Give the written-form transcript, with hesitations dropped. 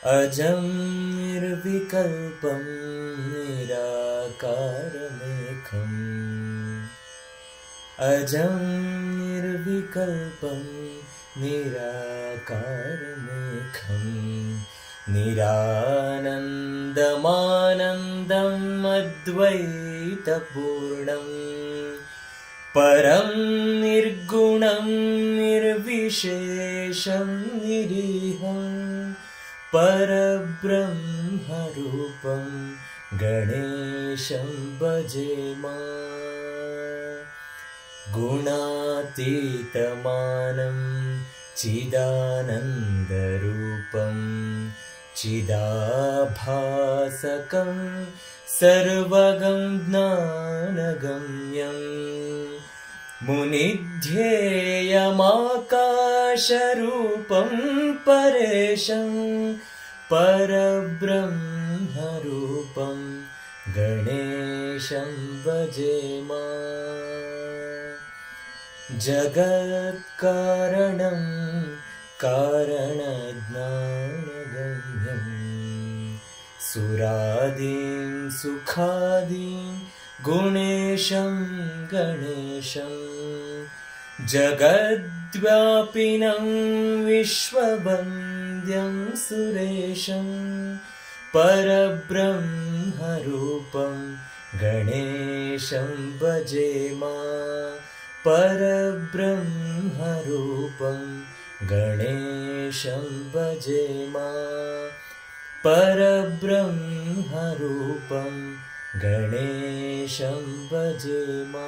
अजं निर्विकल्पं निराकारमेकम् अजं निर्विकल्पं निराकारमेकम् निरानन्दमानन्दम् अद्वैतपूर्णम् परं निर्गुणं निर्विशेषं निरीहं परब्रह्मरूपं गणेशं भजेमा गुणातीतमानं चिदानन्दरूपं चिदाभासकं सर्वगं ज्ञानगम्यं मुनिध्येयमाकाशरूपं परेशं परब्रह्मरूपं गणेशं भजेमा जगत्कारणं कारणज्ञानगम्यं सुरादीं सुखादीं गुणेशं गणेशं जगद्व्यापिनं विश्ववन्द्यं सुरेशं परब्रह्मरूपं गणेशं भजेमा परब्रह्मरूपं गणेशं भजेमा परब्रह्मरूपं गणेशं भजेमा।